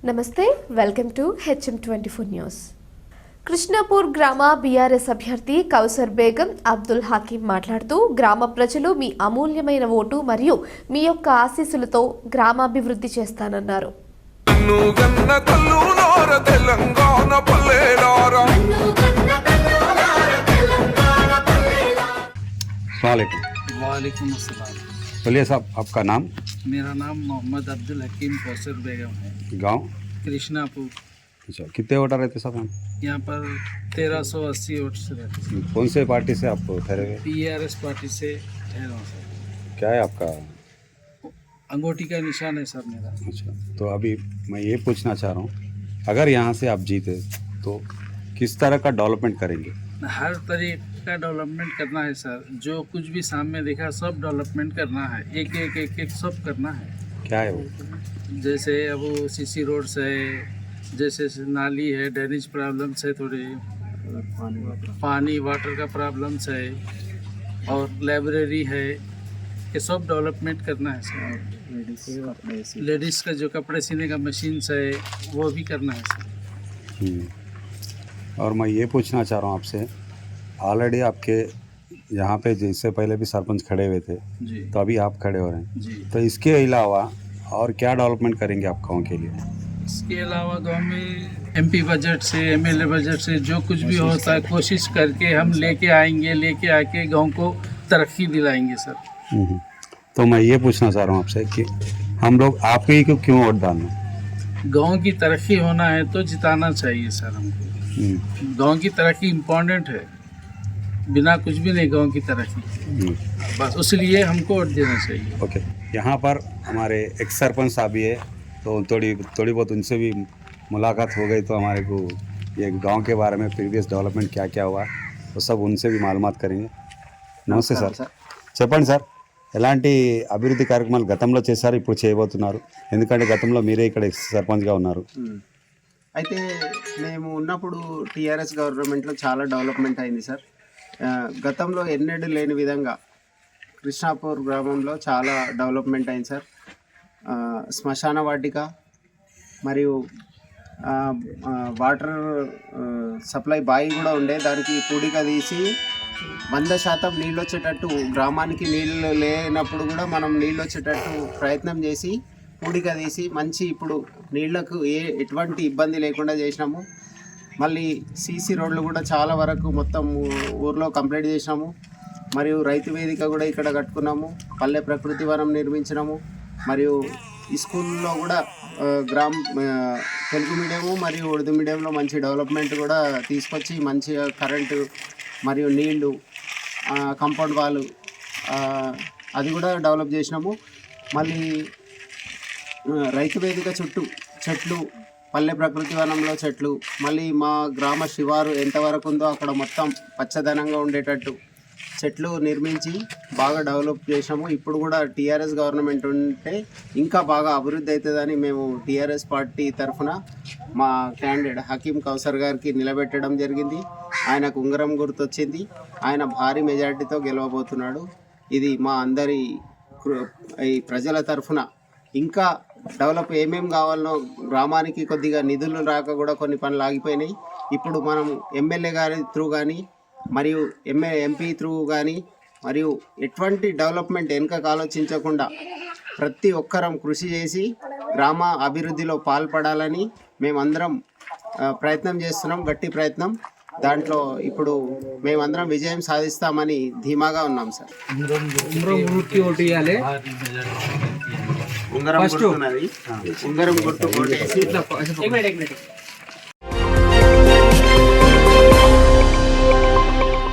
నమస్తే welcome to HM24 news. Krishnapur గ్రామ BRS అభ్యర్థి కౌసర్ బేగం అబ్దుల్ హకీం మాట్లాడుతూ గ్రామ ప్రజలు మీ అమూల్యమైన ఓటు మరియు మీ యొక్క ఆశీస్సులతో గ్రామాభివృద్ధి చేస్తానన్నారు. वालेकुम अस्सलाम। बोलिए साहब, आपका नाम? मेरा नाम मोहम्मद अब्दुल हकीम कौसर बेगम है। गांव? कृष्णापुर। अच्छा, कितने वोटर रहते साहब यहाँ पर 1380 वोट से रहते हैं। कौन से पार्टी से आप ठहरे हुए? PRS पार्टी से ठहरा सर। क्या है आपका? अंगूठी का निशान है सर मेरा। अच्छा, तो अभी मैं ये पूछना चाह रहा हूँ, अगर यहाँ से आप जीते तो किस तरह का डेवलपमेंट करेंगे? हर तरीके का डेवलपमेंट करना है सर। जो कुछ भी सामने देखा सब डेवलपमेंट करना है। एक सब करना है। क्या है वो? जैसे अब CC रोड्स है, जैसे नाली है, ड्रेनेज प्रॉब्लम्स है, थोड़े पानी वाटर का प्रॉब्लम्स है, और लाइब्रेरी है, ये सब डेवलपमेंट करना है सर। लेडीज़ का जो कपड़े सीने का मशीन्स है वो भी करना है सर। और मैं ये पूछना चाह रहा हूँ आपसे, ऑलरेडी आपके यहाँ पे जैसे पहले भी सरपंच खड़े हुए थे जी, तो अभी आप खड़े हो रहे हैं जी। तो इसके अलावा और क्या डेवलपमेंट करेंगे आप गाँव के लिए? इसके अलावा गांव में MP बजट से MLA बजट से जो कुछ भी होता है कोशिश करके हम लेके आएंगे, लेके आके गांव को तरक्की दिलाएंगे सर। तो मैं ये पूछना चाह रहा हूँ आपसे कि हम लोग आपके ही को क्यों वोट डालना? गांव की तरक्की होना है तो जिताना चाहिए सर हमको। गांव की तरक्की इम्पोर्टेंट है, बिना कुछ भी नहीं गांव की तरक्की, बस उसलिए हमको वोट देना चाहिए। ओके, यहाँ पर हमारे एक्स सरपंच साहब भी है, तो थोड़ी बहुत उनसे भी मुलाकात हो गई, तो हमारे को ये गांव के बारे में प्रीवियस डेवलपमेंट क्या क्या हुआ तो सब उनसे भी मालूमात करेंगे. నమస్తే సార్. చెప్పండి సార్, ఎలాంటి అభివృద్ధి కార్యక్రమాలు గతంలో చేశారు, ఇప్పుడు చేయబోతున్నారు? ఎందుకంటే గతంలో మీరే ఇక్కడ సర్పంచ్గా ఉన్నారు. అయితే మేము ఉన్నప్పుడు TRS గవర్నమెంట్లో చాలా డెవలప్మెంట్ అయింది సార్. గతంలో ఎన్నడూ లేని విధంగా కృష్ణాపూర్ గ్రామంలో చాలా డెవలప్మెంట్ అయింది సార్. శ్మశాన వాటిక మరియు వాటర్ సప్లై బావి కూడా ఉండే, దానికి పూడిక తీసి 100% నీళ్ళు వచ్చేటట్టు, గ్రామానికి నీళ్ళు లేనప్పుడు కూడా మనం నీళ్ళు వచ్చేటట్టు ప్రయత్నం చేసి పూడిక తీసి మంచి ఇప్పుడు నీళ్లకు ఎటువంటి ఇబ్బంది లేకుండా చేసినాము. మళ్ళీ CC రోడ్లు కూడా చాలా వరకు మొత్తం ఊర్లో కంప్లీట్ చేసినాము. మరియు రైతు వేదిక కూడా ఇక్కడ కట్టుకున్నాము. పల్లె ప్రకృతి వనం నిర్మించినాము. మరియు ఈ స్కూల్లో కూడా తెలుగు మీడియము మరియు ఉర్దూ మీడియంలో మంచి డెవలప్మెంట్ కూడా తీసుకొచ్చి మంచిగా కరెంటు మరియు నీళ్లు, కాంపౌండ్ వాల్ అది కూడా డెవలప్ చేసినాము. మళ్ళీ రైతు వేదిక చుట్టూ చెట్లు, పల్లె ప్రకృతి వనంలో చెట్లు, మళ్ళీ మా గ్రామ శివారు ఎంతవరకు ఉందో అక్కడ మొత్తం పచ్చదనంగా ఉండేటట్టు చెట్లు నిర్మించి బాగా డెవలప్ చేసాము. ఇప్పుడు కూడా TRS గవర్నమెంట్ ఉంటే ఇంకా బాగా అభివృద్ధి అవుతుందని మేము TRS పార్టీ తరఫున మా క్యాండిడేట్ హకీం కౌసర్ గారికి నిలబెట్టడం జరిగింది. ఆయనకు ఉంగరం గుర్తొచ్చింది. ఆయన భారీ మెజార్టీతో గెలవబోతున్నాడు. ఇది మా అందరి ఈ ప్రజల తరఫున ఇంకా డెవలప్ ఏమేమి కావాలనో, గ్రామానికి కొద్దిగా నిధులు రాక కూడా కొన్ని పనులు ఆగిపోయినాయి. ఇప్పుడు మనం MLA గారి త్రూ కానీ మరియు MP త్రూ కానీ మరియు ఎటువంటి డెవలప్మెంట్ వెనుకకు ఆలోచించకుండా ప్రతి ఒక్కరం కృషి చేసి గ్రామ అభివృద్ధిలో పాల్పడాలని మేమందరం ప్రయత్నం చేస్తున్నాం, గట్టి ప్రయత్నం. దాంట్లో ఇప్పుడు మేమందరం విజయం సాధిస్తామని ధీమాగా ఉన్నాం సార్. ఉంగరం గుర్తు